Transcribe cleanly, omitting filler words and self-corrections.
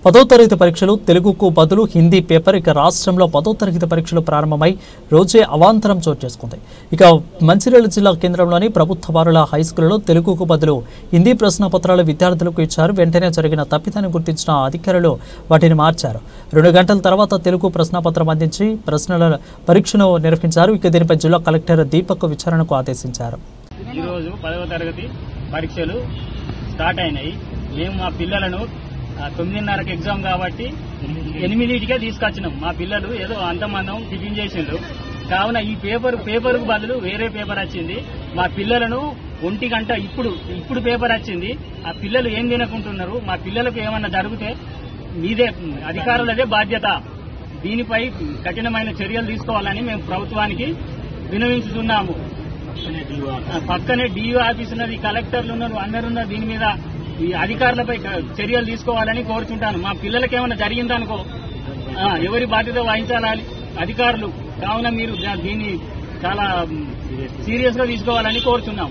10వ తరగతి పరీక్షలు తెలుగుకు బదులు హిందీ పేపర్. ఇక రాష్ట్రంలో 10వ తరగతి పరీక్షలు ప్రారంభమై రోజే అవాంతరం చోటు చేసుకుంది. ఇక మంచిర్యాల జిల్లా కేంద్రంలోని ప్రభుత్వ బాలుల హైస్కూల్లో తెలుగుకు బదులు హిందీ ప్రశ్నపత్రాలు విద్యార్థులకు ఇచ్చారు. వెంటనే జరిగిన తప్పిదాన్ని గుర్తించిన అధికారులు వాటిని మార్చారు. 2 గంటల తర్వాత తెలుగు ప్రశ్నపత్రం అందించి ప్రశ్నల పరీక్షను నిర్వహించారు. ఇక దీనిపై జిల్లా కలెక్టర్ దీపక్ విచారణకు ఆదేశించారు. ఈ రోజు 10వ తరగతి పరీక్షలు స్టార్ట్ అయినాయి. మేము మా పిల్లలను 9:30కి ఎగ్జామ్ కాబట్టి 8కే తీసుకొచ్చినాం. మా పిల్లలు ఏదో అంతమందం టిఫిన్ చేసిండ్రు. కావున ఈ పేపర్కు బదులు వేరే పేపర్ వచ్చింది. మా పిల్లలను 1 గంట ఇప్పుడు పేపర్ వచ్చింది. ఆ పిల్లలు ఏం తినకుంటున్నారు. మా పిల్లలకు ఏమన్నా జరిగితే మీదే అధికారులదే బాధ్యత. దీనిపై కఠినమైన చర్యలు తీసుకోవాలని మేము ప్రభుత్వానికి విన్నవించుతున్నాము. పక్కనే డిఓ ఆఫీస్ ఉన్నది, కలెక్టర్లు ఉన్నారు, అందరు ఉన్నారు. దీని మీద ఈ అధికారులపై చర్యలు తీసుకోవాలని కోరుచుంటాను. మా పిల్లలకి ఏమైనా జరిగిందనుకో ఎవరి బాధ్యత వహించాలి అధికారులు. కావున మీరు దీన్ని చాలా సీరియస్ గా తీసుకోవాలని కోరుచున్నాం.